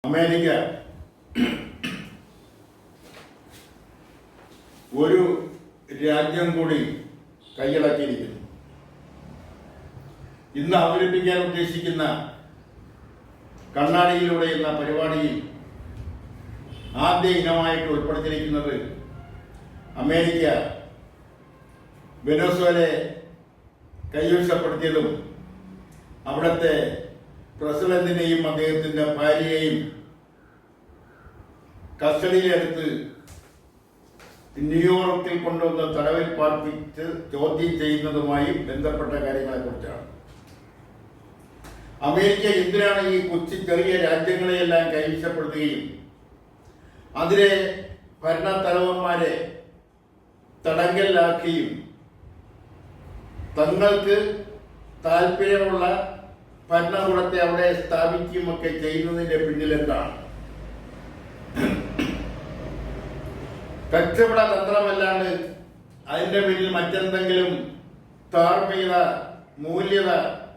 America ഒരു രാജ്യം കൂടി കൈയടക്കിയിരിക്കുന്നു. ഇന്ന് അവതരിപ്പിക്കാൻ ഉദ്ദേശിക്കുന്ന കണ്ണാടിയിലൂടെ എന്ന പരിപാടിയിൽ ആദ്യ ഇനമായിട്ട് ഉൾപ്പെടുത്തിയിരിക്കുന്നത് അമേരിക്ക വെനസ്വേലയെ കൈവശപ്പെടുത്തിയതും അവിടുത്തെ പ്രസിഡന്റിനെയും അദ്ദേഹത്തിന്റെ ഭാര്യയെയും കസ്റ്റഡിയിലെടുത്ത് ന്യൂയോർക്കിൽ കൊണ്ടുവന്ന് തടവിൽ പാർപ്പിച്ച് ചോദ്യം ചെയ്യുന്നതുമായി ബന്ധപ്പെട്ട കാര്യങ്ങളെക്കുറിച്ചാണ്. അമേരിക്ക എന്തിനാണ് ഈ കൊച്ചു ചെറിയ രാജ്യങ്ങളെയെല്ലാം കൈവശപ്പെടുത്തുകയും അതിലെ ഭരണത്തലവന്മാരെ തടങ്കലിലാക്കുകയും തങ്ങൾക്ക് താല്പര്യമുള്ള ഭരണകൂടത്തെ അവിടെ സ്ഥാപിക്കുകയുമൊക്കെ ചെയ്യുന്നതിന്റെ പിന്നിലെന്താണ്? കച്ചവട തന്ത്രമല്ലാണ്ട് അതിന്റെ പിന്നിൽ മറ്റെന്തെങ്കിലും ധാർമ്മികത മൂല്യത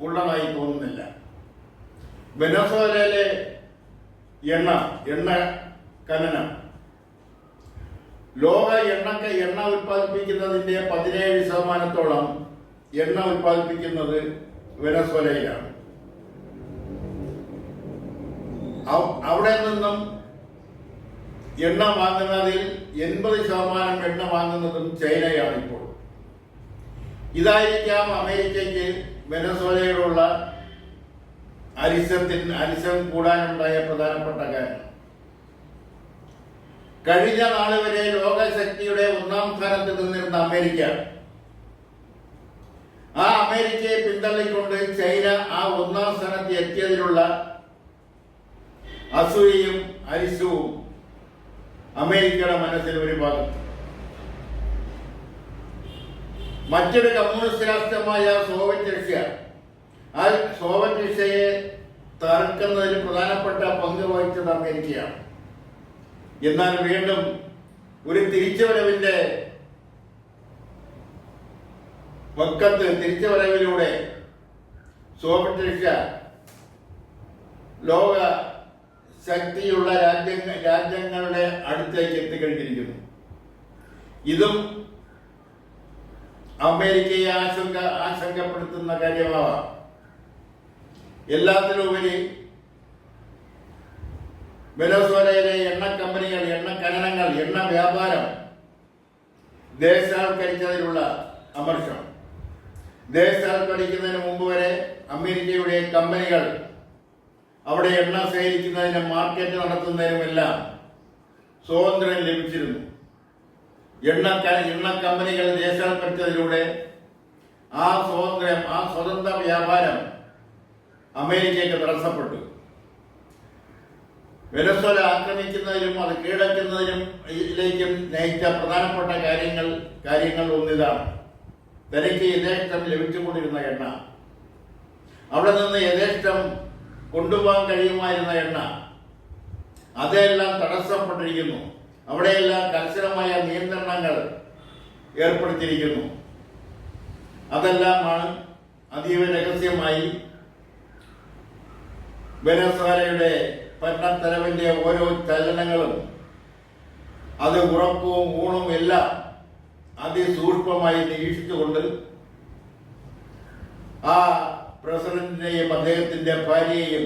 ഉള്ളതായി തോന്നുന്നില്ല. വെനസ്വേലയിലെ എണ്ണ ഖനനം ലോക എണ്ണ ഉത്പാദിപ്പിക്കുന്നതിന്റെ 17% എണ്ണ ഉത്പാദിപ്പിക്കുന്നത് വെനസ്വേലയിലാണ്. അവിടെ നിന്നും എണ്ണ വാങ്ങുന്നതിൽ 80% എണ്ണ വാങ്ങുന്നതും ചൈനയാണ്. ഇപ്പോൾ ഇതായിരിക്കാം അമേരിക്കയ്ക്ക് വെനസ്വേലയോടുള്ള അരിശം കൂടാനുണ്ടായ പ്രധാനപ്പെട്ട കാരണം. കഴിഞ്ഞ നാള് വരെ ലോകശക്തിയുടെ 1ാം സ്ഥാനത്ത് നിന്നിരുന്ന അമേരിക്ക, ആ അമേരിക്കയെ പിന്തള്ളിക്കൊണ്ട് ചൈന ആ 1ാം സ്ഥാനത്ത് എത്തിയതിലുള്ള അസൂയയും അരിശവും അമേരിക്കയുടെ മനസ്സിൽ ഒരു ഭാഗം. മറ്റൊരു കമ്മ്യൂണിസ്റ്റ് രാഷ്ട്രമായ സോവിയറ്റ് റഷ്യ, ആ സോവിയറ്റ് റഷ്യയെ തകർക്കുന്നതിൽ പ്രധാനപ്പെട്ട പങ്ക് വഹിച്ചത് അമേരിക്കയാണ്. എന്നാൽ വീണ്ടും ഒരു തിരിച്ചുവരവിന്റെ തിരിച്ചുവരവിലൂടെ സോവിയറ്റ് റഷ്യ ലോക ശക്തിയുള്ള രാജ്യങ്ങളുടെ അടുത്തേക്ക് എത്തിക്കഴിഞ്ഞിരിക്കുന്നു. ഇതും അമേരിക്കയെ ആശങ്കപ്പെടുത്തുന്ന കാര്യമാവാം. എല്ലാത്തിലുപരി വെനസ്വേലയിലെ എണ്ണ കമ്പനികൾ, എണ്ണ ഖനനങ്ങൾ, എണ്ണ വ്യാപാരം ദേശസാൽക്കരിച്ചതിലുള്ള അമർഷം. ദേശസാൽക്കരിക്കുന്നതിന് മുമ്പ് വരെ അമേരിക്കയുടെ കമ്പനികൾ അവിടെ എണ്ണ ശേഖരിക്കുന്നതിനും മാർക്കറ്റ് നടത്തുന്നതിനുമെല്ലാം സ്വാതന്ത്ര്യം ലഭിച്ചിരുന്നു. എണ്ണ കമ്പനികൾ ദേശസാൽക്കരിച്ചതിലൂടെ ആ സ്വതന്ത്ര വ്യാപാരം അമേരിക്കയ്ക്ക് തടസ്സപ്പെട്ടു. വെനസ്വേല ആക്രമിക്കുന്നതിനും അത് കീഴടക്കുന്നതിനും നയിച്ച പ്രധാനപ്പെട്ട കാര്യങ്ങൾ ഒന്നിതാണ്. തനിക്ക് യഥേഷ്ടം ലഭിച്ചുകൊണ്ടിരുന്ന എണ്ണ, അവിടെ നിന്ന് യഥേഷ്ടം കൊണ്ടുപോകാൻ കഴിയുമായിരുന്ന എണ്ണ, അതെല്ലാം തടസ്സപ്പെട്ടിരിക്കുന്നു. അവിടെയെല്ലാം കർശനമായ നിയന്ത്രണങ്ങൾ ഏർപ്പെടുത്തിയിരിക്കുന്നു. അതെല്ലാമാണ് അതീവ രഹസ്യമായി വെനസ്വേലയുടെ ഭരണത്തലവന്റെ ഓരോ ചലനങ്ങളും, അത് ഉറക്കവും ഊണും എല്ലാം അതിസൂക്ഷ്മമായി നിരീക്ഷിച്ചുകൊണ്ട് ആ പ്രസിഡന്റിനെയും അദ്ദേഹത്തിന്റെ ഭാര്യയെയും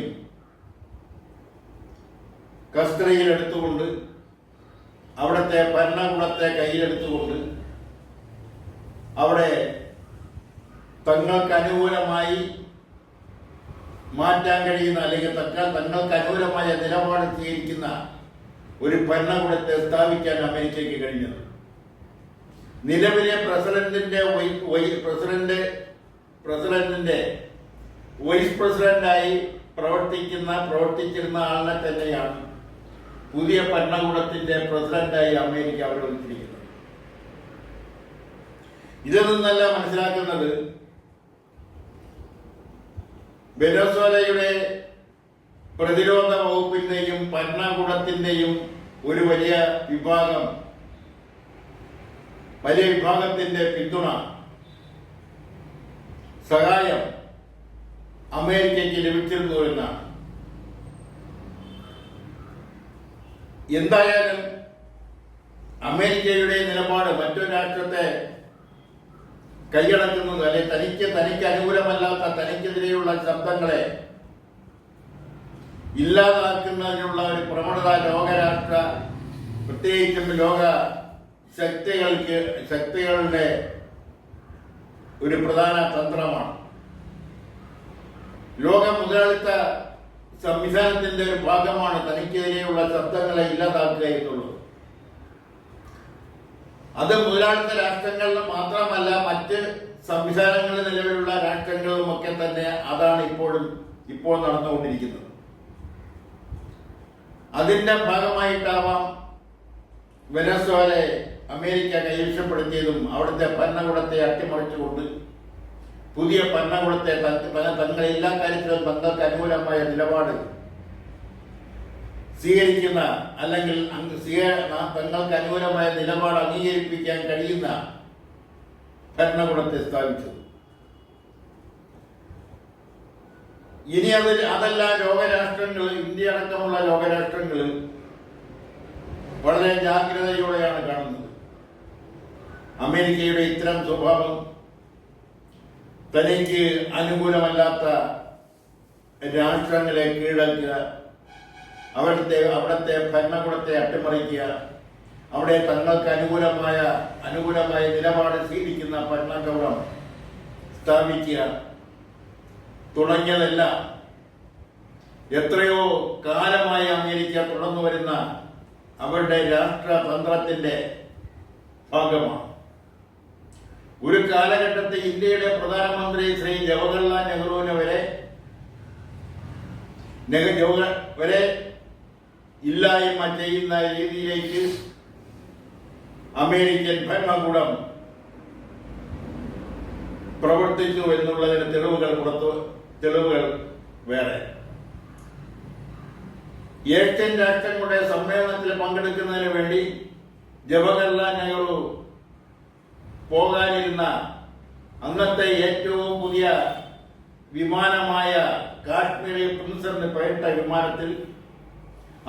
കസ്റ്റഡിയിലെടുത്തുകൊണ്ട്, അവിടുത്തെ ഭരണകൂടത്തെ കയ്യിലെടുത്തുകൊണ്ട് അവിടെ തങ്ങൾക്ക് അനുകൂലമായി മാറ്റാൻ കഴിയുന്ന, അല്ലെങ്കിൽ തങ്ങൾക്ക് അനുകൂലമായ നിലപാട് സ്വീകരിക്കുന്ന ഒരു ഭരണകൂടത്തെ സ്ഥാപിക്കാൻ അമേരിക്കയ്ക്ക് കഴിഞ്ഞത്. നിലവിലെ പ്രസിഡന്റിന്റെ വൈസ് പ്രസിഡന്റായി പ്രവർത്തിച്ചിരുന്ന ആളിനെ തന്നെയാണ് പുതിയ ഭരണകൂടത്തിന്റെ പ്രസിഡന്റായി അമേരിക്ക അവരോധിച്ചിരിക്കുന്നത്. ഇതിൽ നിന്നല്ല മനസ്സിലാക്കുന്നത് വെനസ്വേലയുടെ പ്രതിരോധ വകുപ്പിന്റെയും ഭരണകൂടത്തിന്റെയും ഒരു വലിയ വിഭാഗത്തിന്റെ പിന്തുണ, സഹായം അമേരിക്കയ്ക്ക് ലഭിച്ചിരുന്നു എന്നാണ്. എന്തായാലും അമേരിക്കയുടെ നിലപാട് മറ്റൊരു രാഷ്ട്രത്തെ കൈയടക്കുന്നത്, അല്ലെ തനിക്ക് അനുകൂലമല്ലാത്ത തനിക്കെതിരെയുള്ള ശബ്ദങ്ങളെ ഇല്ലാതാക്കുന്നതിനുള്ള ഒരു പ്രവണത ലോകരാഷ്ട്ര, പ്രത്യേകിച്ചും ലോക ശക്തികളുടെ ഒരു പ്രധാന തന്ത്രമാണ്. ലോക മുതലാളിത്ത സംവിധാനത്തിന്റെ ഒരു ഭാഗമാണ് തനിക്കെതിരെയുള്ള ശബ്ദങ്ങളെ ഇല്ലാതാക്കുക എന്നുള്ളത്. അത് മുതലാളിത്ത രാഷ്ട്രങ്ങളിൽ മാത്രമല്ല, മറ്റ് സംവിധാനങ്ങളിൽ നിലവിലുള്ള രാഷ്ട്രങ്ങളിലുമൊക്കെ തന്നെ അതാണ് ഇപ്പോൾ നടന്നുകൊണ്ടിരിക്കുന്നത്. അതിന്റെ ഭാഗമായിട്ടാവാം വെനസ്വേലയെ അമേരിക്ക കൈവശപ്പെടുത്തിയതും അവിടുത്തെ ഭരണകൂടത്തെ അട്ടിമറിച്ചുകൊണ്ട് പുതിയ ഭരണകൂടത്തെ തങ്ങൾ എല്ലാ കാര്യത്തിലും തങ്ങൾക്ക് അനുകൂലമായ നിലപാട് സ്വീകരിക്കുന്ന, അല്ലെങ്കിൽ തങ്ങൾക്ക് അനുകൂലമായ നിലപാട് അംഗീകരിപ്പിക്കാൻ കഴിയുന്ന ഭരണകൂടത്തെ സ്ഥാപിച്ചത്. ഇനി അതല്ല, ലോകരാഷ്ട്രങ്ങൾ, ഇന്ത്യ അടക്കമുള്ള ലോകരാഷ്ട്രങ്ങൾ വളരെ ജാഗ്രതയോടെയാണ് കാണുന്നത്. അമേരിക്കയുടെ ഇത്തരം സ്വഭാവം തനിക്ക് അനുകൂലമല്ലാത്ത രാഷ്ട്രങ്ങളെ കീഴടക്കുക, അവിടുത്തെ ഭരണകൂടത്തെ അട്ടിമറിക്കുക, അവിടെ തങ്ങൾക്ക് അനുകൂലമായ നിലപാട് സ്വീകരിക്കുന്ന ഭരണകൂടം സ്ഥാപിക്കുക തുടങ്ങിയതെല്ലാം എത്രയോ കാലമായി അമേരിക്ക തുടർന്നു വരുന്ന അവരുടെ രാഷ്ട്രതന്ത്രത്തിന്റെ ഭാഗമാണ്. ഒരു കാലഘട്ടത്തിൽ ഇന്ത്യയുടെ പ്രധാനമന്ത്രി ശ്രീ ജവഹർലാൽ നെഹ്റുവിനെ വരെ ഇല്ലായ്മ ചെയ്യുന്ന രീതിയിലേക്ക് അമേരിക്കൻ ഭരണകൂടം പ്രവർത്തിച്ചു എന്നുള്ളതിന് തെളിവുകൾ വേറെ. ഏഷ്യൻ രാഷ്ട്രങ്ങളുടെ സമ്മേളനത്തിൽ പങ്കെടുക്കുന്നതിന് വേണ്ടി ജവഹർലാൽ നെഹ്റു പോകാനിരുന്ന അന്നത്തെ ഏറ്റവും പുതിയ വിമാനമായ കാശ്മീരി പ്രിൻസറിന് പേരിട്ട വിമാനത്തിൽ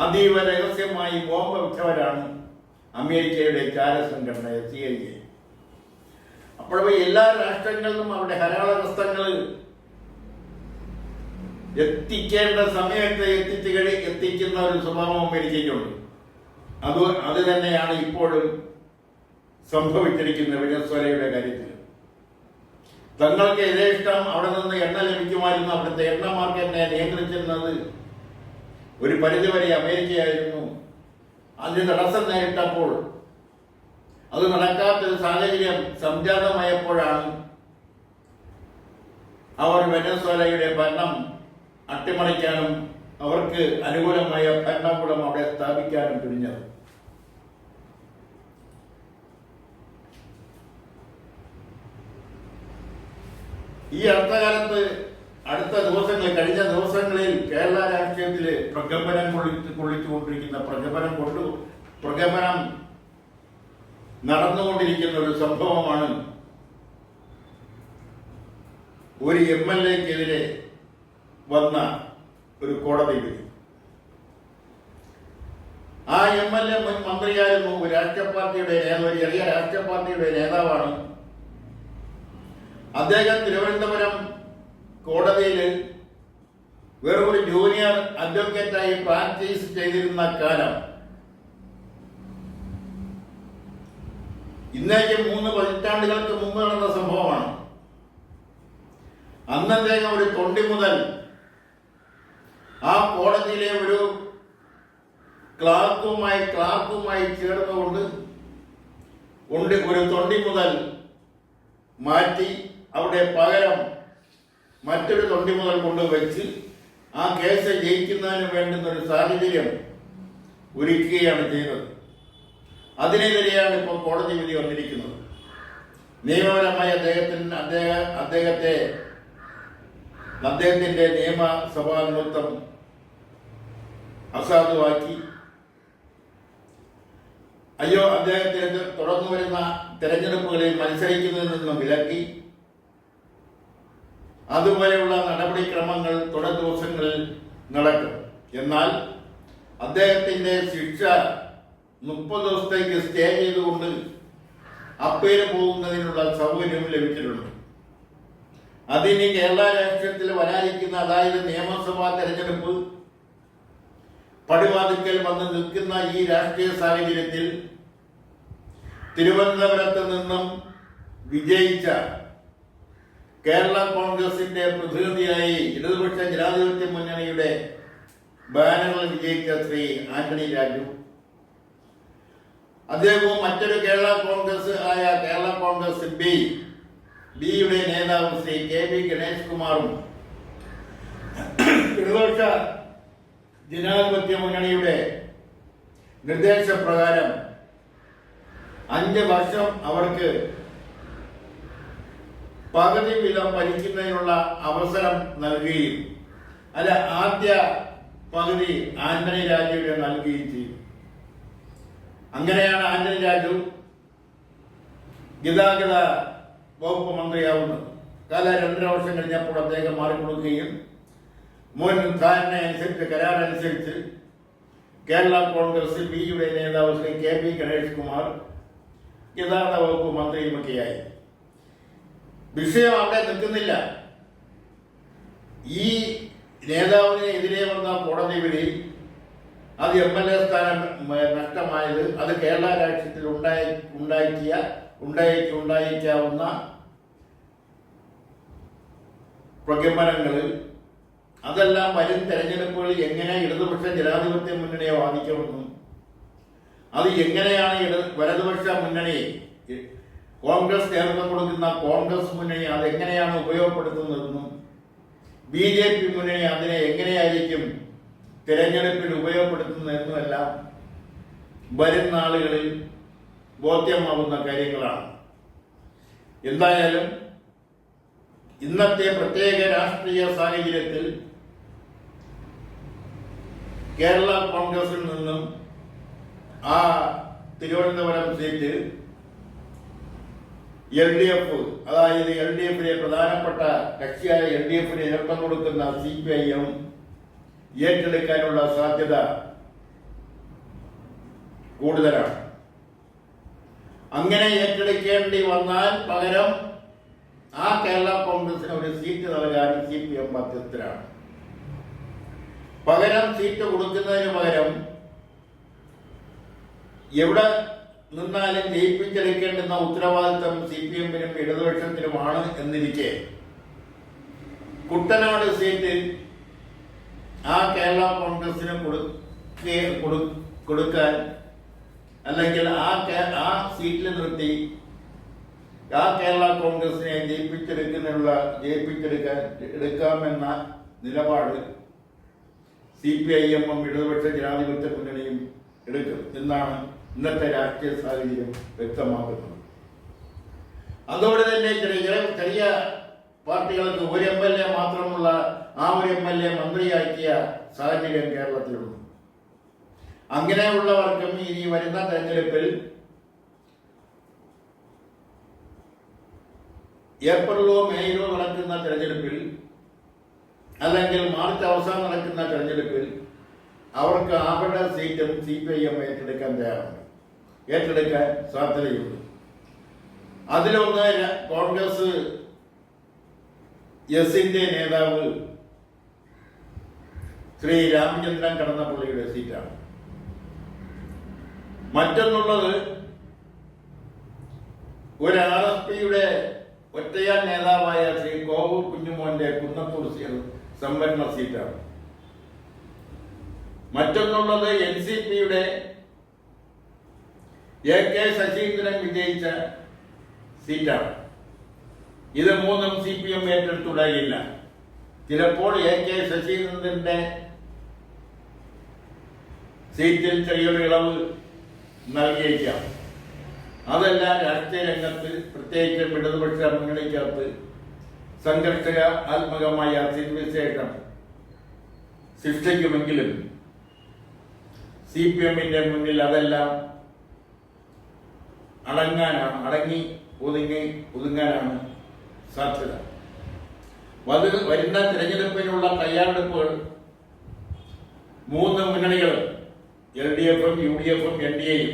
അതീവ രഹസ്യമായി ബോംബ് വെച്ചവരാണ് അമേരിക്കയുടെ ചാരസംഘടന CIA. അപ്പോഴേ എല്ലാ രാഷ്ട്രങ്ങളിലും അവരുടെ ഹരാളഹസ്തങ്ങൾ എത്തിക്കേണ്ട സമയത്ത് എത്തിക്കുന്ന ഒരു സ്വഭാവം അമേരിക്കയ്ക്കുണ്ട്. അത് തന്നെയാണ് ഇപ്പോഴും സംഭവിച്ചിരിക്കുന്ന വെനസ്വേലയുടെ കാര്യത്തിൽ. തങ്ങൾക്ക് യഥേഷ്ടം അവിടെ നിന്ന് എണ്ണ ലഭിക്കുമായിരുന്നു. അവിടുത്തെ എണ്ണ മാർക്കറ്റിനെ നിയന്ത്രിച്ചിരുന്നത് ഒരു പരിധിവരെ അമേരിക്കയായിരുന്നു. അതിന് തടസ്സം നേരിട്ടപ്പോൾ, അത് നടക്കാത്തൊരു സാഹചര്യം സംജാതമായപ്പോഴാണ് അവർ വെനസ്വേലയുടെ ഭരണം അട്ടിമറിക്കാനും അവർക്ക് അനുകൂലമായ ഭരണകൂടം അവിടെ സ്ഥാപിക്കാനും തുനിഞ്ഞത്. ഈ കഴിഞ്ഞ ദിവസങ്ങളിൽ കേരള രാഷ്ട്രീയത്തില് പ്രകമ്പനം കൊള്ളിച്ചുകൊണ്ടിരിക്കുന്ന പ്രകമ്പനം നടന്നുകൊണ്ടിരിക്കുന്ന ഒരു സംഭവമാണ് ഒരു MLA-ക്കെതിരെ വന്ന ഒരു കോടതി വിധി. ആ MLA മുൻ മന്ത്രിയായിരുന്നു, ഒരു ചെറിയ രാഷ്ട്രീയ പാർട്ടിയുടെ നേതാവാണ്. അദ്ദേഹം തിരുവനന്തപുരം കോടതിയിൽ വെറൊരു ജൂനിയർ അഡ്വക്കേറ്റായി പ്രാക്ടീസ് ചെയ്തിരുന്ന കാലം ഇന്നേക്ക് 3 പതിറ്റാണ്ടുകൾക്ക് മുമ്പ് നടന്ന സംഭവമാണ്. അന്ന് അദ്ദേഹം ഒരു തൊണ്ടി മുതൽ ആ കോടതിയിലെ ഒരു ക്ലാർക്കുമായി ചേർന്നുകൊണ്ട് ഒരു തൊണ്ടി മുതൽ മാറ്റി അവിടെ പകരം മറ്റൊരു തൊണ്ടി മുതൽ കൊണ്ടുവച്ച് ആ കേസ് ജയിക്കുന്നതിന് വേണ്ടുന്ന ഒരു സാഹചര്യം ഒരുക്കുകയാണ് ചെയ്തത്. അതിനെതിരെയാണ് ഇപ്പോൾ കോടതി വിധി വന്നിരിക്കുന്നത്. നിയമപരമായി അദ്ദേഹത്തിന്റെ നിയമസഭാംഗത്വം അസാധുവാക്കി. അദ്ദേഹത്തിന് തുടർന്നു വരുന്ന തെരഞ്ഞെടുപ്പുകളിൽ മത്സരിക്കുന്നതിൽ നിന്നും വിലക്കി. അതുപോലെയുള്ള നടപടിക്രമങ്ങൾ തുടർ ദിവസങ്ങളിൽ നടക്കും. എന്നാൽ അദ്ദേഹത്തിന്റെ ശിക്ഷ 30 ദിവസത്തേക്ക് സ്റ്റേ ചെയ്തുകൊണ്ട് അപ്പീൽ പോകുന്നതിനുള്ള സൗകര്യം ലഭിച്ചിട്ടുണ്ട്. അതിന് കേരള രാഷ്ട്രീയത്തിൽ വരാനിരിക്കുന്ന, അതായത് നിയമസഭാ തെരഞ്ഞെടുപ്പ് പടിവാതിക്കൽ വന്ന് നിൽക്കുന്ന ഈ രാഷ്ട്രീയ സാഹചര്യത്തിൽ തിരുവനന്തപുരത്ത് നിന്നും വിജയിച്ച കേരള കോൺഗ്രസിന്റെ പ്രതിനിധിയായി ഇടതുപക്ഷ ജനാധിപത്യ മുന്നണിയുടെ ബാനറിൽ വിജയിച്ച ശ്രീ ആന്റണി രാജു, അദ്ദേഹവും മറ്റൊരു കേരള കോൺഗ്രസ് ആയ കേരള കോൺഗ്രസ് ബിയുടെ നേതാവ് ശ്രീ KB ഗണേഷ് കുമാറും ഇടതുപക്ഷ ജനാധിപത്യ മുന്നണിയുടെ നിർദ്ദേശപ്രകാരം 5 വർഷം അവർക്ക് പകുതി വീതം ഭരിക്കുന്നതിനുള്ള അവസരം നൽകുകയും ആദ്യ പകുതി ആന്റണി രാജുവിന് നൽകുകയും ചെയ്യും. അങ്ങനെയാണ് ആന്റണി രാജു ഗതാഗത വകുപ്പ് മന്ത്രിയാവുന്നത്. കാല 2.5 വർഷം കഴിഞ്ഞപ്പോൾ അദ്ദേഹം മാറിക്കൊടുക്കുകയും മുൻ ധാരണയനുസരിച്ച്, കരാറനുസരിച്ച് കേരള കോൺഗ്രസ് ബിയുടെ നേതാവ് ശ്രീ KB ഗണേഷ് കുമാർ ഗതാഗത വകുപ്പ് മന്ത്രിയുമൊക്കെയായി. വിഷയം അവിടെ നിൽക്കുന്നില്ല. ഈ നേതാവിനെതിരെ വന്ന കോടതി വിധി, അത് MLA സ്ഥാനം നഷ്ടമായത്, അത് കേരള രാഷ്ട്രീയത്തിൽ ഉണ്ടായിരിക്കാവുന്ന പ്രകമ്പനങ്ങളിൽ, അതെല്ലാം വരും തെരഞ്ഞെടുപ്പുകളിൽ എങ്ങനെ ഇടതുപക്ഷ ജനാധിപത്യ മുന്നണിയെ ബാധിക്കുമെന്നും, അത് എങ്ങനെയാണ് വലതുപക്ഷ മുന്നണി, കോൺഗ്രസ് നേതൃത്വം കൊടുക്കുന്ന കോൺഗ്രസ് മുന്നണി അതെങ്ങനെയാണ് ഉപയോഗപ്പെടുത്തുന്നതെന്നും, BJP മുന്നണി അതിനെ എങ്ങനെയായിരിക്കും തിരഞ്ഞെടുപ്പിൽ ഉപയോഗപ്പെടുത്തുന്നതെന്നുമെല്ലാം വരും നാളുകളിൽ ബോധ്യമാകുന്ന കാര്യങ്ങളാണ്. എന്തായാലും ഇന്നത്തെ പ്രത്യേക രാഷ്ട്രീയ സാഹചര്യത്തിൽ കേരള കോൺഗ്രസിൽ നിന്നും ആ തിരുവനന്തപുരം സീറ്റ് LDF, അതായത് LDFിലെ പ്രധാനപ്പെട്ട കക്ഷിയായ LDFിന് നേതൃത്വം കൊടുക്കുന്ന CPIM ഏറ്റെടുക്കാനുള്ള സാധ്യത കൂടുതലാണ്. അങ്ങനെ ഏറ്റെടുക്കേണ്ടി വന്നാൽ പകരം ആ കേരള കോൺഗ്രസിന് ഒരു സീറ്റ് നൽകാൻ CPM ബാധ്യസ്ഥരാണ്. പകരം സീറ്റ് കൊടുക്കുന്നതിന് പകരം എവിടെ നിന്നാലും ജയിപ്പിച്ചെടുക്കേണ്ടുന്ന ഉത്തരവാദിത്തം CPM-നും ഇടതുപക്ഷത്തിനുമാണ് എന്നിരിക്കെ കുട്ടനാട് സീറ്റ് ആ കേരള കോൺഗ്രസിന് കൊടുക്കാൻ, അല്ലെങ്കിൽ ആ സീറ്റിൽ നിർത്തി ആ കേരള കോൺഗ്രസിനെ എടുക്കാമെന്ന നിലപാട് CPIM-ഉം ഇടതുപക്ഷ ജനാധിപത്യ മുന്നണിയും എടുക്കും എന്നാണ് ഇന്നത്തെ രാഷ്ട്രീയ സാഹചര്യം വ്യക്തമാക്കുന്നത്. അതോടെ തന്നെ ചെറിയ പാർട്ടികൾക്ക് ഒരു MLA മാത്രമുള്ള ആ ഒരു MLA മന്ത്രിയാക്കിയ സാഹചര്യം കേരളത്തിലുണ്ട്. അങ്ങനെയുള്ളവർക്കും ഇനി വരുന്ന തെരഞ്ഞെടുപ്പിൽ ഏപ്രിലോ മെയിലോ നടക്കുന്ന തെരഞ്ഞെടുപ്പിൽ, അല്ലെങ്കിൽ മാർച്ച് അവസാനം നടക്കുന്ന തെരഞ്ഞെടുപ്പിൽ അവർക്ക് അവരുടെ സീറ്റും CPIM ഏറ്റെടുക്കാൻ സാധ്യതയുണ്ട്. അതിലൊന്ന് കോൺഗ്രസ് എസിന്റെ നേതാവ് ശ്രീ രാമചന്ദ്രൻ കടന്നപ്പള്ളിയുടെ സീറ്റാണ്. മറ്റൊന്നുള്ളത് ഒരു RSPയുടെ ഒറ്റയാൻ നേതാവായ ശ്രീ കോവൂർ കുഞ്ഞുമോന്റെ കുന്നത്തൂർ സംവരണ സീറ്റാണ്. മറ്റൊന്നുള്ളത് NCPയുടെ AK ശശീന്ദ്രൻ വിജയിച്ച സീറ്റാണ്. ഇത് മൂന്നും CPM ഏറ്റെടുത്തുണ്ടായില്ല. ചിലപ്പോൾ AK ശശീന്ദ്രന്റെ സീറ്റിൽ ചെറിയൊരു ഇളവ് നൽകിയേക്കാം. അതെല്ലാം രാഷ്ട്രീയ രംഗത്ത്, പ്രത്യേകിച്ചും ഇടതുപക്ഷ മുന്നണിക്കകത്ത് സംഘർഷാത്മകമായ സ്ഥിതിവിശേഷം സൃഷ്ടിക്കുമെങ്കിലും CPM-ന്റെ മുന്നിൽ അതെല്ലാം അടങ്ങി ഒതുങ്ങാനാണ് സാധ്യത. വരുന്ന തിരഞ്ഞെടുപ്പിനുള്ള തയ്യാറെടുപ്പുകൾ 3 മുന്നണികൾ LDF-ഉം UDF-ഉം NDA-യും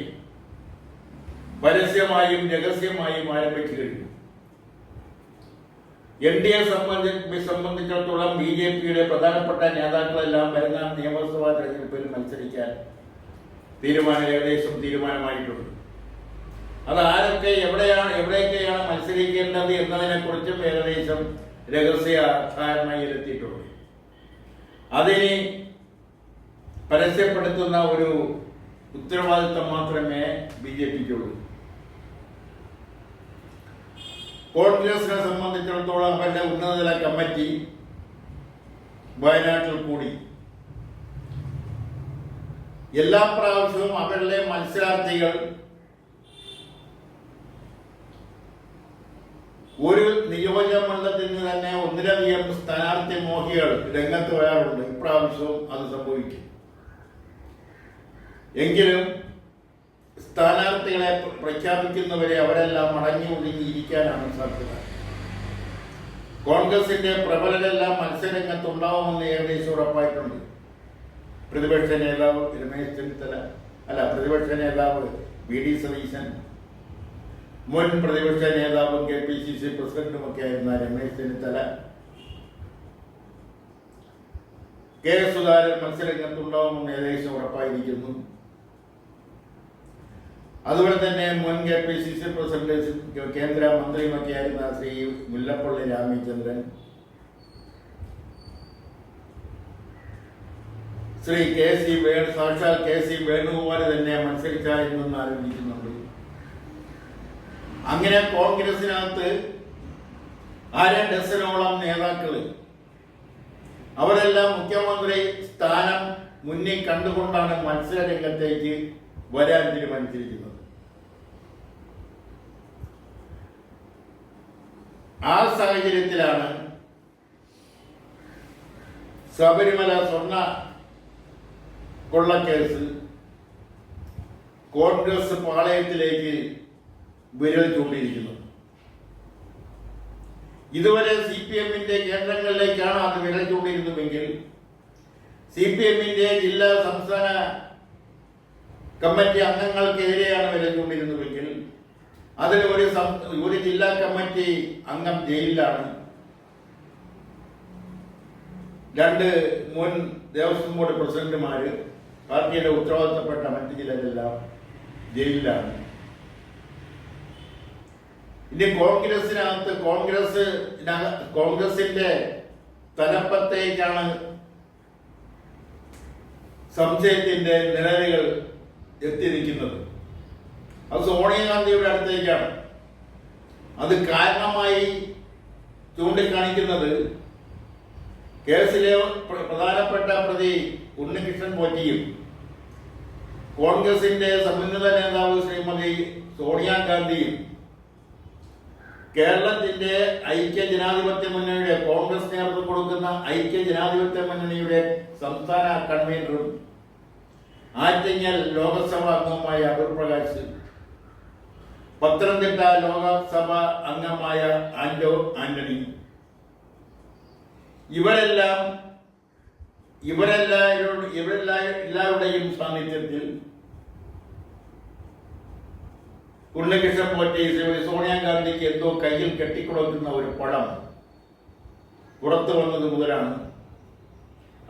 പരസ്യമായും രഹസ്യമായും ആരംഭിച്ചു കഴിഞ്ഞു. NDA സംബന്ധിച്ചിടത്തോളം BJP-യുടെ പ്രധാനപ്പെട്ട നേതാക്കളെല്ലാം വരുന്ന നിയമസഭാ തെരഞ്ഞെടുപ്പിൽ മത്സരിക്കാൻ ഏകദേശം തീരുമാനമായിട്ടുണ്ട്. അത് ആരൊക്കെ എവിടെയൊക്കെയാണ് മത്സരിക്കേണ്ടത് എന്നതിനെ കുറിച്ചും ഏകദേശം രഹസ്യ ധാരണയിലെത്തിയിട്ടുണ്ട്. അതിനെ പരസ്യപ്പെടുത്തുന്ന ഒരു ഉത്തരവാദിത്തം മാത്രമേ BJP-ക്കുള്ളൂ. കോൺഗ്രസിനെ സംബന്ധിച്ചിടത്തോളം അവരുടെ ഉന്നതതല കമ്മിറ്റി വയനാട്ടിൽ കൂടി എല്ലാ പ്രാവശ്യവും അവരുടെ മത്സരാർത്ഥികൾ ഒരു നിയോജക മണ്ഡലത്തിൽ നിന്ന് തന്നെ ഒന്നിലധികം സ്ഥാനാർത്ഥി മോഹികൾ രംഗത്ത് വരാറുണ്ട്. ഇപ്രാവശ്യവും അത് സംഭവിക്കും. എങ്കിലും സ്ഥാനാർത്ഥികളെ പ്രഖ്യാപിക്കുന്നവരെ അവരെല്ലാം മടങ്ങി ഒതുങ്ങിയിരിക്കാനാണ് സാധ്യത. കോൺഗ്രസിന്റെ പ്രബലരെല്ലാം മത്സരരംഗത്തുണ്ടാവുമെന്ന് ഏകദേശം ഉറപ്പായിട്ടുണ്ട്. പ്രതിപക്ഷ നേതാവ് രമേശ് ചെന്നിത്തല പ്രതിപക്ഷ നേതാവ് VD സതീശൻ, മുൻ പ്രതിപക്ഷ നേതാവും KPCC പ്രസിഡന്റുമൊക്കെ ആയിരുന്ന രമേശ് ചെന്നിത്തല, K. സുധാകരൻ മത്സരരംഗത്തുണ്ടാവുമെന്ന് ഏകദേശം ഉറപ്പായിരിക്കുന്നു. അതുപോലെ തന്നെ മുൻ KPCC പ്രസിഡന്റ് കേന്ദ്ര മന്ത്രിയുമൊക്കെ ആയിരുന്ന ശ്രീ മുല്ലപ്പള്ളി രാമചന്ദ്രൻ, ശ്രീ സാക്ഷാൽ KC വേണുഗോപാൽ തന്നെ മത്സരിച്ചായിരുന്നെന്ന് ആരോപിക്കുന്നുണ്ട്. അങ്ങനെ കോൺഗ്രസിനകത്ത് 6 ഡസനോളം നേതാക്കൾ അവരെല്ലാം മുഖ്യമന്ത്രി സ്ഥാനം മുന്നിൽ കണ്ടുകൊണ്ടാണ് മത്സര രംഗത്തേക്ക് വരാൻ തീരുമാനിച്ചിരിക്കുന്നത്. ആ സാഹചര്യത്തിലാണ് ശബരിമല സ്വർണ്ണ കൊള്ളക്കേസ് കോൺഗ്രസ് പാളയത്തിലേക്ക് വിരൽ ചൂണ്ടിയിരിക്കുന്നത്. ഇതുവരെ CPM-ന്റെ കേന്ദ്രങ്ങളിലേക്കാണ് അത് വിരൽ ചൂണ്ടിയിരുന്നുവെങ്കിൽ CPM-ന്റെ ജില്ലാ സംസ്ഥാന കമ്മിറ്റി അംഗങ്ങൾക്കെതിരെയാണ് വിരൽ ചൂണ്ടിയിരുന്നുവെങ്കിൽ അതിൽ ഒരു ജില്ലാ കമ്മിറ്റി അംഗം ജയിലിലാണ്. 2 മുൻ ദേവസ്വം ബോർഡ് പ്രസിഡന്റുമാര്, പാർട്ടിയുടെ ഉത്തരവാദിത്തപ്പെട്ട മറ്റു ചിലരെല്ലാം ജയിലിലാണ്. ഇനി കോൺഗ്രസിന്റെ തലപ്പത്തേക്കാണ് സംശയത്തിന്റെ നിഴലുകൾ എത്തിയിരിക്കുന്നത്. അത് സോണിയാഗാന്ധിയുടെ അടുത്തേക്കാണ്. അത് കാരണമായി ചൂണ്ടിക്കാണിക്കുന്നത് കേസിലെ പ്രധാനപ്പെട്ട പ്രതി ഉണ്ണികൃഷ്ണൻ പോറ്റിയും കോൺഗ്രസിന്റെ സമുന്നത നേതാവ് ശ്രീമതി സോണിയാഗാന്ധിയും കേരളത്തിന്റെ ഐക്യജനാധിപത്യ മുന്നണിയുടെ കോൺഗ്രസ് നേതൃത്വം കൊടുക്കുന്ന ഐക്യജനാധിപത്യ മുന്നണിയുടെ സംസ്ഥാന കൺവീനറും ആറ്റിങ്ങൽ ലോകസഭാ അംഗവുമായ അടൂർ പ്രകാശ്, പത്തനംതിട്ട ലോകസഭാ അംഗമായ ആന്റോ ആന്റണി, ഇവരെല്ലാവരുടെയും സാന്നിധ്യത്തിൽ ഉണ്ണികൃഷ്ണൻ പോറ്റി സോണിയാഗാന്ധിക്ക് എന്തോ കയ്യിൽ കെട്ടിക്കൊടുക്കുന്ന ഒരു പടം പുറത്തു വന്നത് മുതലാണ്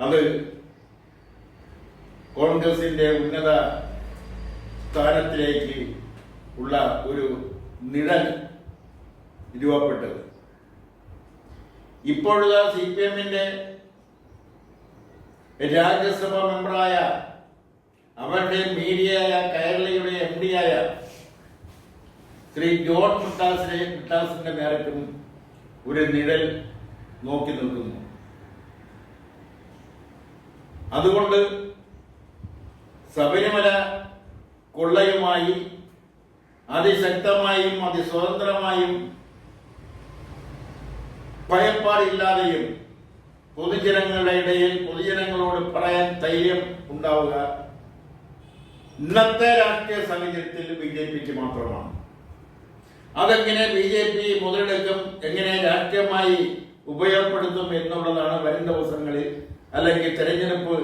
അത് കോൺഗ്രസിന്റെ ഉന്നത സ്ഥാനത്തിലേക്ക് ഉള്ള ഒരു നിഴൽ രൂപപ്പെട്ടത്. ഇപ്പോഴുള്ള CPM-ന്റെ രാജ്യസഭാ മെമ്പറായ അവരുടെ മീഡിയയായ കൈരളിയുടെ MD-യായ ശ്രീ ജോൺ ബ്രിട്ടാസിന്റെ നേരത്തും ഒരു നിഴൽ നോക്കി നിൽക്കുന്നു. അതുകൊണ്ട് ശബരിമല കൊള്ളയുമായി അതിശക്തമായും അതിസ്വതന്ത്രമായും ഭയപ്പാടില്ലാതെയും പൊതുജനങ്ങളുടെ ഇടയിൽ പൊതുജനങ്ങളോട് പറയാൻ ധൈര്യം ഉണ്ടാവുക ഇന്നത്തെ രാഷ്ട്രീയ സാഹചര്യത്തിൽ BJP-ക്ക് മാത്രമാണ്. അതെങ്ങനെ BJP മുതലെടുക്കും, എങ്ങനെ രാഷ്ട്രീയമായി ഉപയോഗപ്പെടുത്തും എന്നുള്ളതാണ് വരും ദിവസങ്ങളിൽ അല്ലെങ്കിൽ തെരഞ്ഞെടുപ്പ്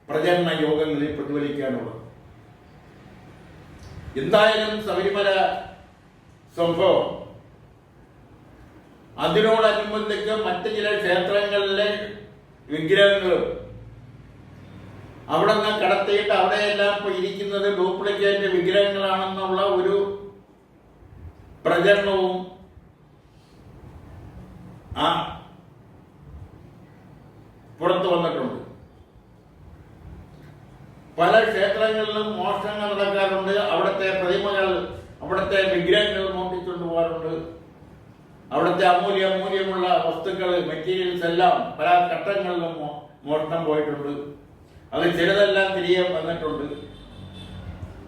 പ്രചരണ യോഗങ്ങളിൽ പ്രതിഫലിക്കാനുള്ളത്. എന്തായാലും ശബരിമല സംഭവം അതിനോടനുബന്ധിച്ച് മറ്റ് ചില ക്ഷേത്രങ്ങളിലെ വിഗ്രഹങ്ങളും അവിടെ നിന്ന് കടത്തിയിട്ട് അവിടെയെല്ലാം ഇപ്പോൾ ഇരിക്കുന്നത് ഡ്യൂപ്ലിക്കേറ്റ് വിഗ്രഹങ്ങളാണെന്നുള്ള ഒരു പ്രചരണവും പുറത്തു വന്നിട്ടുണ്ട്. പല ക്ഷേത്രങ്ങളിലും മോഷണങ്ങൾ നടക്കാറുണ്ട്. അവിടുത്തെ പ്രതിമകൾ, അവിടുത്തെ വിഗ്രഹങ്ങൾ മോഷ്ടിച്ചുകൊണ്ട് പോകാറുണ്ട്. അവിടുത്തെ അമൂല്യമുള്ള വസ്തുക്കൾ, മെറ്റീരിയൽസ് എല്ലാം പല ഘട്ടങ്ങളിലും മോഷണം പോയിട്ടുണ്ട്. അത് ചിലതെല്ലാം തിരികെ വന്നിട്ടുണ്ട്,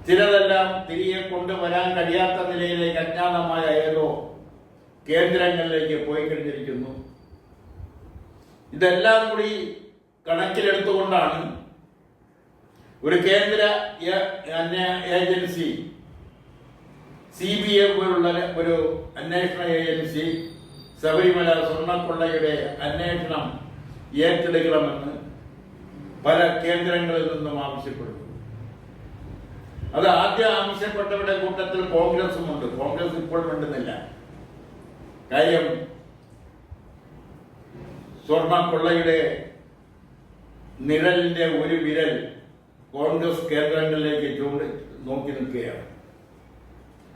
ചിലതെല്ലാം തിരികെ കൊണ്ടുവരാൻ കഴിയാത്ത നിലയിലേക്ക് അജ്ഞാതമായ ഏതോ കേന്ദ്രങ്ങളിലേക്ക് പോയി കഴിഞ്ഞിരിക്കുന്നു. ഇതെല്ലാം കൂടി കണക്കിലെടുത്തുകൊണ്ടാണ് ഒരു കേന്ദ്ര ഏജൻസി, CBI പോലുള്ള ഒരു അന്വേഷണ ഏജൻസി ശബരിമല സ്വർണ്ണക്കൊള്ളയുടെ അന്വേഷണം ഏറ്റെടുക്കണമെന്ന് പല കേന്ദ്രങ്ങളിൽ നിന്നും ആവശ്യപ്പെടുന്നു. അത് ആദ്യം ആവശ്യപ്പെട്ടവരുടെ കൂട്ടത്തിൽ കോൺഗ്രസുമുണ്ട്. കോൺഗ്രസ് ഇപ്പോൾ വേണ്ടുന്നില്ല. കാര്യം സ്വർണ്ണക്കൊള്ളയുടെ നിഴലിന്റെ ഒരു വിരൽ കോൺഗ്രസ് കേന്ദ്രങ്ങളിലേക്ക് നോക്കി നിൽക്കുകയാണ്.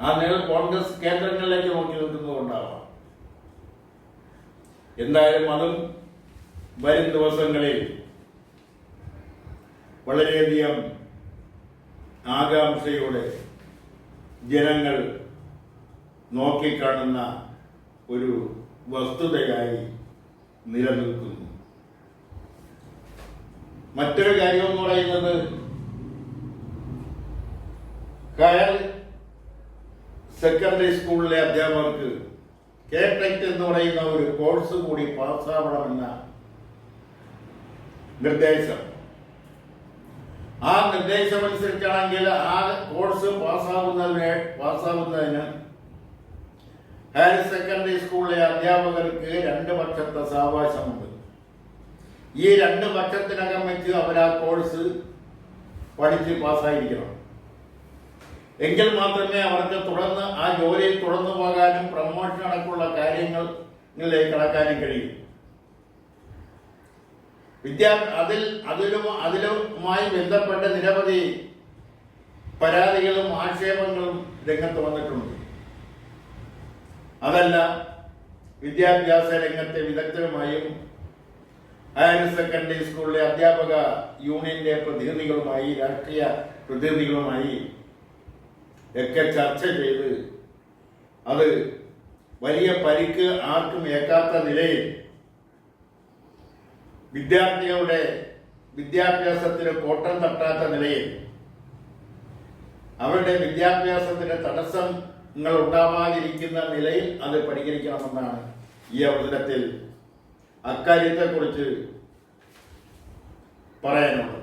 ആ നിഴൽ കോൺഗ്രസ് കേന്ദ്രങ്ങളിലേക്ക് നോക്കി നിൽക്കുന്നതുകൊണ്ടാവാം. എന്തായാലും അതും വരും ദിവസങ്ങളിൽ വളരെയധികം ആകാംക്ഷയോടെ ജനങ്ങൾ നോക്കിക്കാണുന്ന ഒരു വസ്തുതയായി നിലനിൽക്കുന്നു. മറ്റൊരു കാര്യം എന്ന് പറയുന്നത്, ഹയർ സെക്കൻഡറി സ്കൂളിലെ അധ്യാപകർക്ക് കേടെക് എന്ന് പറയുന്ന ഒരു കോഴ്സ് കൂടി പാസ്സാവണമെന്ന നിർദ്ദേശം. ആ നിർദ്ദേശമനുസരിച്ചാണെങ്കിൽ ആ കോഴ്സ് പാസ്സാവുന്നതിന് ഹയർ സെക്കൻഡറി സ്കൂളിലെ അധ്യാപകർക്ക് 2 വർഷത്തെ സാവകാശമുണ്ട്. ഈ 2 വർഷത്തിനകം വെച്ച് അവർ ആ കോഴ്സ് പഠിച്ച് പാസ്സായിരിക്കണം. എങ്കിൽ മാത്രമേ അവർക്ക് തുടർന്ന് ആ ജോലിയിൽ തുടർന്നു പോകാനും പ്രമോഷൻ അടക്കമുള്ള കാര്യങ്ങളിലേക്ക് കടക്കാനും കഴിയും. അതിലുമായി ബന്ധപ്പെട്ട നിരവധി പരാതികളും ആക്ഷേപങ്ങളും രംഗത്ത് വന്നിട്ടുണ്ട്. അതല്ല, വിദ്യാഭ്യാസ രംഗത്തെ വിദഗ്ധരുമായും ഹയർ സെക്കൻഡറി സ്കൂളിലെ അധ്യാപക യൂണിയന്റെ പ്രതിനിധികളുമായി, രാഷ്ട്രീയ പ്രതിനിധികളുമായി ഒക്കെ ചർച്ച ചെയ്ത് അത് വലിയ പരിക്ക് ആർക്കും ഏക്കാത്ത നിലയിൽ വിദ്യാർത്ഥികളുടെ വിദ്യാഭ്യാസത്തിന് കോട്ടം തട്ടാത്ത നിലയിൽ അവരുടെ വിദ്യാഭ്യാസത്തിന് തടസ്സങ്ങൾ ഉണ്ടാവാതിരിക്കുന്ന നിലയിൽ അത് പരിഹരിക്കണമെന്നാണ് ഈ അവസരത്തിൽ അക്കാര്യത്തെക്കുറിച്ച് പറയാനുള്ളത്.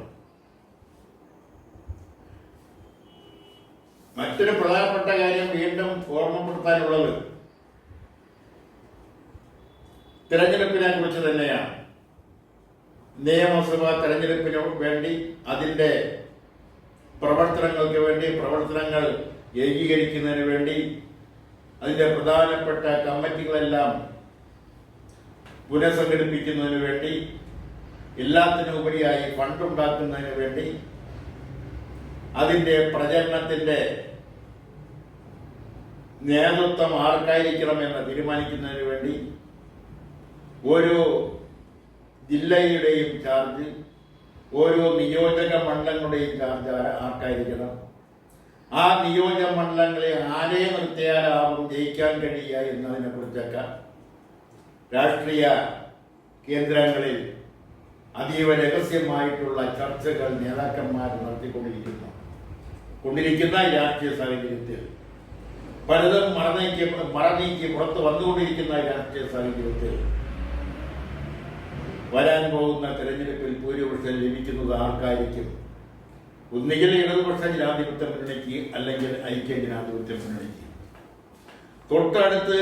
മറ്റൊരു പ്രധാനപ്പെട്ട കാര്യം വീണ്ടും ഓർമ്മപ്പെടുത്താനുള്ളത് തിരഞ്ഞെടുപ്പിനെ കുറിച്ച് തന്നെയാണ്. നിയമസഭാ തെരഞ്ഞെടുപ്പിന് വേണ്ടി, അതിൻ്റെ പ്രവർത്തനങ്ങൾ ഏകീകരിക്കുന്നതിന് വേണ്ടി, അതിൻ്റെ പ്രധാനപ്പെട്ട കമ്മിറ്റികളെല്ലാം പുനഃസംഘടിപ്പിക്കുന്നതിന് വേണ്ടി, എല്ലാത്തിനുപരിയായി ഫണ്ട് ഉണ്ടാക്കുന്നതിന് വേണ്ടി, അതിൻ്റെ പ്രചരണത്തിൻ്റെ നേതൃത്വം ആർക്കായിരിക്കണമെന്ന് തീരുമാനിക്കുന്നതിന് വേണ്ടി ഓരോ ജില്ലയുടെയും ചാർജ്, ഓരോ നിയോജക മണ്ഡലങ്ങളുടെയും ചാർജ് ആർക്കായിരിക്കണം, ആ നിയോജക മണ്ഡലങ്ങളെ ആരെ നിർത്തിയാലാവും ജയിക്കാൻ കഴിയുക എന്നതിനെ കുറിച്ചൊക്കെ രാഷ്ട്രീയ കേന്ദ്രങ്ങളിൽ അതീവ രഹസ്യമായിട്ടുള്ള ചർച്ചകൾ നേതാക്കന്മാർ നടത്തിക്കൊണ്ടിരിക്കുന്ന രാഷ്ട്രീയ സാഹചര്യത്തിൽ, പലതും മറനീക്കി പുറത്ത് വന്നുകൊണ്ടിരിക്കുന്ന രാഷ്ട്രീയ സാഹചര്യത്തിൽ വരാൻ പോകുന്ന തെരഞ്ഞെടുപ്പിൽ ഭൂരിപക്ഷം ലഭിക്കുന്നത് ആർക്കായിരിക്കും? ഒന്നുകിൽ ഇടതുപക്ഷ ജനാധിപത്യ മുന്നണിക്ക്, അല്ലെങ്കിൽ ഐക്യ ജനാധിപത്യ മുന്നണിക്ക്. തൊട്ടടുത്ത്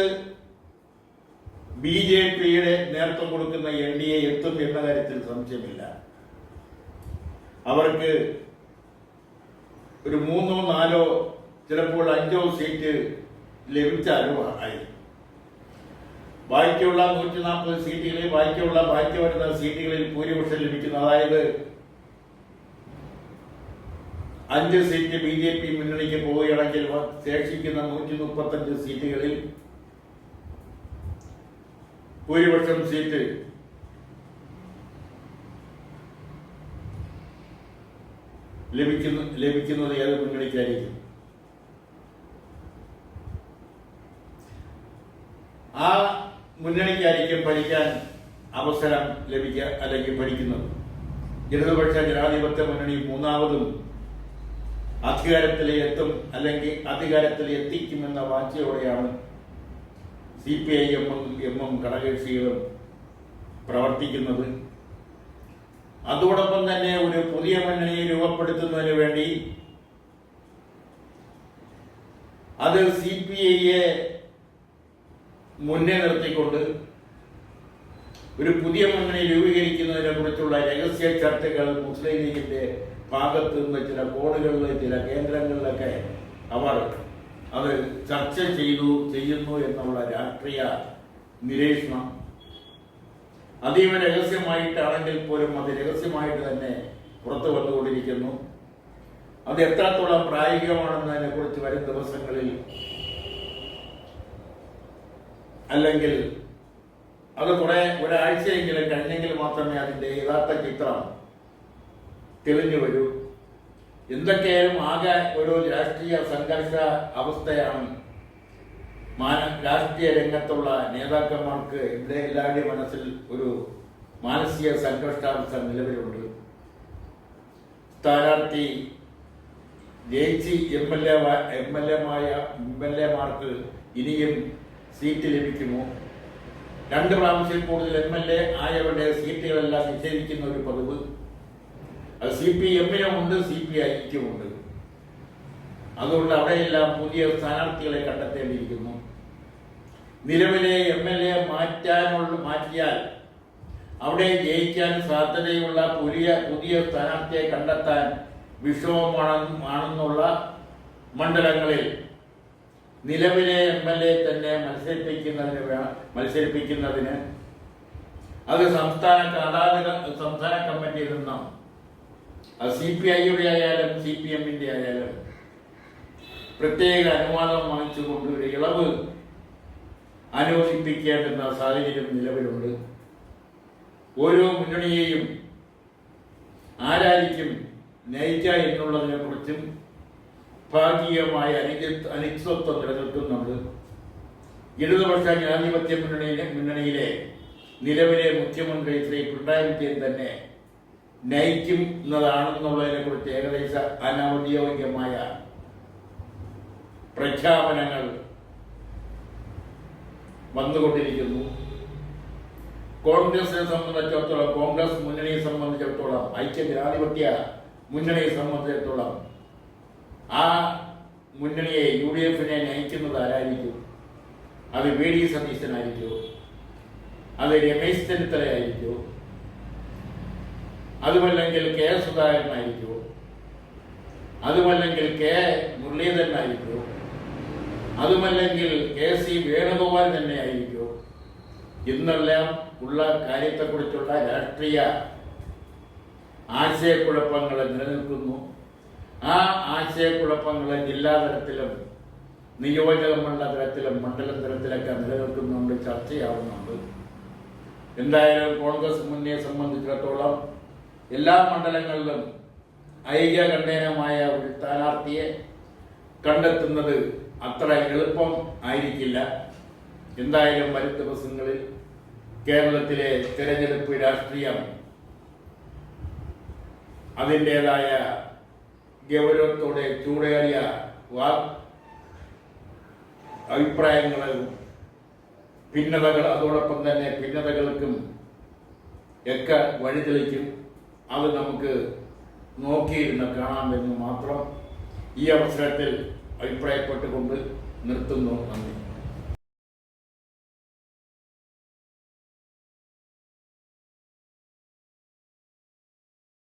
BJPയുടെ നേതൃത്വം കൊടുക്കുന്ന NDA എത്തും എന്ന കാര്യത്തിൽ സംശയമില്ല. അവർക്ക് ഒരു 3 or 4 ചിലപ്പോൾ 5 സീറ്റ് ലഭിച്ചാലും ആയി. ബാക്കിയുള്ള 140 സീറ്റുകളിൽ ബാക്കി വരുന്ന സീറ്റുകളിൽ ഭൂരിപക്ഷം ലഭിക്കുന്നു. അതായത് 5 സീറ്റ് BJP മുന്നണിക്ക് പോവുകയാണെങ്കിൽ ശേഷിക്കുന്ന 135 സീറ്റുകളിൽ ഭൂരിപക്ഷം സീറ്റ് ലഭിക്കുന്നത് ഏത് മുന്നണിക്കായിരിക്കും? ആ മുന്നണിക്കായിരിക്കും ഭരിക്കാൻ അവസരം ലഭിക്കുക, അല്ലെങ്കിൽ ഭരിക്കുന്നത്. ഇടതുപക്ഷ ജനാധിപത്യ മുന്നണി മൂന്നാമതും അധികാരത്തിലെത്തും, അല്ലെങ്കിൽ അധികാരത്തിൽ എത്തിക്കുമെന്ന വാഞ്ചയോടെയാണ് CPIM ഉം ഘടകകക്ഷികളും പ്രവർത്തിക്കുന്നത്. അതോടൊപ്പം തന്നെ ഒരു പുതിയ മുന്നണിയെ രൂപപ്പെടുത്തുന്നതിന് വേണ്ടി അത് CPIയെ മുന്നേ നിർത്തിക്കൊണ്ട് ഒരു പുതിയ മുന്നണി രൂപീകരിക്കുന്നതിനെ കുറിച്ചുള്ള രഹസ്യ ചർച്ചകൾ മുസ്ലിം ലീഗിന്റെ ഭാഗത്ത് നിന്ന് ചില കോണുകളിൽ ചില കേന്ദ്രങ്ങളിലൊക്കെ അവർ അത് ചർച്ച ചെയ്യുന്നു എന്നുള്ള രാഷ്ട്രീയ നിരീക്ഷണം അതീവ രഹസ്യമായിട്ടാണെങ്കിൽ പോലും അത് രഹസ്യമായിട്ട് തന്നെ പുറത്തു വന്നുകൊണ്ടിരിക്കുന്നു. അത് എത്രത്തോളം പ്രായോഗികമാണെന്നതിനെ കുറിച്ച് വരും ദിവസങ്ങളിൽ, അല്ലെങ്കിൽ അത് ഒരാഴ്ചയെങ്കിലും കഴിഞ്ഞെങ്കിൽ മാത്രമേ അതിന്റെ യഥാർത്ഥ ചിത്രം തെളിഞ്ഞു വരൂ. എന്തൊക്കെയായാലും ആകെ ഒരു രാഷ്ട്രീയ സംഘർഷ അവസ്ഥയാണ് രാഷ്ട്രീയ രംഗത്തുള്ള നേതാക്കന്മാർക്ക്. എല്ലാവരുടെയും മനസ്സിൽ ഒരു മാനസിക സംഘർഷാവസ്ഥ നിലവിലുണ്ട്. സ്ഥാനാർത്ഥി ജയിച്ച് MLA-മാർക്ക് ഇനിയും സീറ്റ് ലഭിക്കുമോ? 2 പ്രാവശ്യം കൂടുതൽ MLA ആയവരുടെ സീറ്റുകളെല്ലാം നിഷേധിക്കുന്ന ഒരു പതിവ് അത് CPM-നും ഉണ്ട്, CPI-ക്കും ഉണ്ട്. അതുകൊണ്ട് അവിടെയെല്ലാം പുതിയ സ്ഥാനാർത്ഥികളെ കണ്ടെത്തേണ്ടിയിരിക്കുന്നു. നിലവിലെ MLA മാറ്റിയാൽ അവിടെ ജയിക്കാൻ സാധ്യതയുള്ള പുതിയ സ്ഥാനാർത്ഥിയെ കണ്ടെത്താൻ വിഷമമാണെന്നുള്ള മണ്ഡലങ്ങളിൽ നിലവിലെ MLA തന്നെ മത്സരിപ്പിക്കുന്നതിന് അത് സംസ്ഥാന കമ്മിറ്റിയിൽ നിന്നും അത് CPI-യുടെ ആയാലും CPM-ന്റെ ആയാലും പ്രത്യേക അനുവാദം വാങ്ങിച്ചുകൊണ്ട് ഒരു ഇളവ് അനുവദിപ്പിക്കേണ്ടുന്ന സാഹചര്യം നിലവിലുണ്ട്. ഓരോ മുന്നണിയെയും ആരായിരിക്കും നയിക്കുക എന്നുള്ളതിനെ കുറിച്ചും ഭാഗികമായ അനിശ്ചിതത്വം നിലനിൽക്കുന്നുണ്ട്. ഇടതുപക്ഷ ജനാധിപത്യ മുന്നണിയിലെ നിലവിലെ മുഖ്യമന്ത്രി ശ്രീ പിണറായി വിജയൻ തന്നെ നയിക്കുന്നതാണെന്നുള്ളതിനെ കുറിച്ച് ഏകദേശ അനൗദ്യോഗികമായ പ്രഖ്യാപനങ്ങൾ വന്നുകൊണ്ടിരിക്കുന്നു. കോൺഗ്രസിനെ സംബന്ധിച്ചിടത്തോളം, കോൺഗ്രസ് മുന്നണിയെ സംബന്ധിച്ചിടത്തോളം, ഐക്യ ജനാധിപത്യ മുന്നണിയെ സംബന്ധിച്ചിടത്തോളം ആ മുന്നണിയെ UDF-നെ നയിക്കുന്നത് ആരായിരിക്കും? അത് VD സതീശനായിരിക്കും? അത് രമേശ് ചെന്നിത്തലയായിരിക്കും? അതുമല്ലെങ്കിൽ K സുധാകരനായിരിക്കും? അതുമല്ലെങ്കിൽ K മുരളീധരനായിരിക്കും? അതുമല്ലെങ്കിൽ KC വേണുഗോപാൽ തന്നെ ആയിരിക്കും? ഇന്നെല്ലാം ഉള്ള കാര്യത്തെക്കുറിച്ചുള്ള രാഷ്ട്രീയ ആശയക്കുഴപ്പങ്ങൾ നിലനിൽക്കുന്നു. ആ ആശയക്കുഴപ്പങ്ങൾ ജില്ലാതലത്തിലും നിയോജക തലത്തിലും മണ്ഡലം തലത്തിലൊക്കെ നിലനിൽക്കുന്നുണ്ട്, ചർച്ചയാവുന്നുണ്ട്. എന്തായാലും കോൺഗ്രസ് മുന്നണിയെ സംബന്ധിച്ചിടത്തോളം എല്ലാ മണ്ഡലങ്ങളിലും ഐക്യകണ്ഠേനമായ ഒരു സ്ഥാനാർത്ഥിയെ കണ്ടെത്തുന്നത് അത്ര എളുപ്പം ആയിരിക്കില്ല. എന്തായാലും വരും ദിവസങ്ങളിൽ കേരളത്തിലെ തെരഞ്ഞെടുപ്പ് രാഷ്ട്രീയം അതിൻ്റെതായ ഗൗരവത്തോടെ ചൂടേറിയ അഭിപ്രായങ്ങളും അതോടൊപ്പം തന്നെ ഭിന്നതകൾക്കും ഒക്കെ വഴിതെളിക്കും. അത് നമുക്ക് നോക്കിയിരുന്ന് കാണാമെന്ന് മാത്രം ഈ അവസരത്തിൽ അഭിപ്രായപ്പെട്ടുകൊണ്ട് നിർത്തുന്നു. നന്ദി.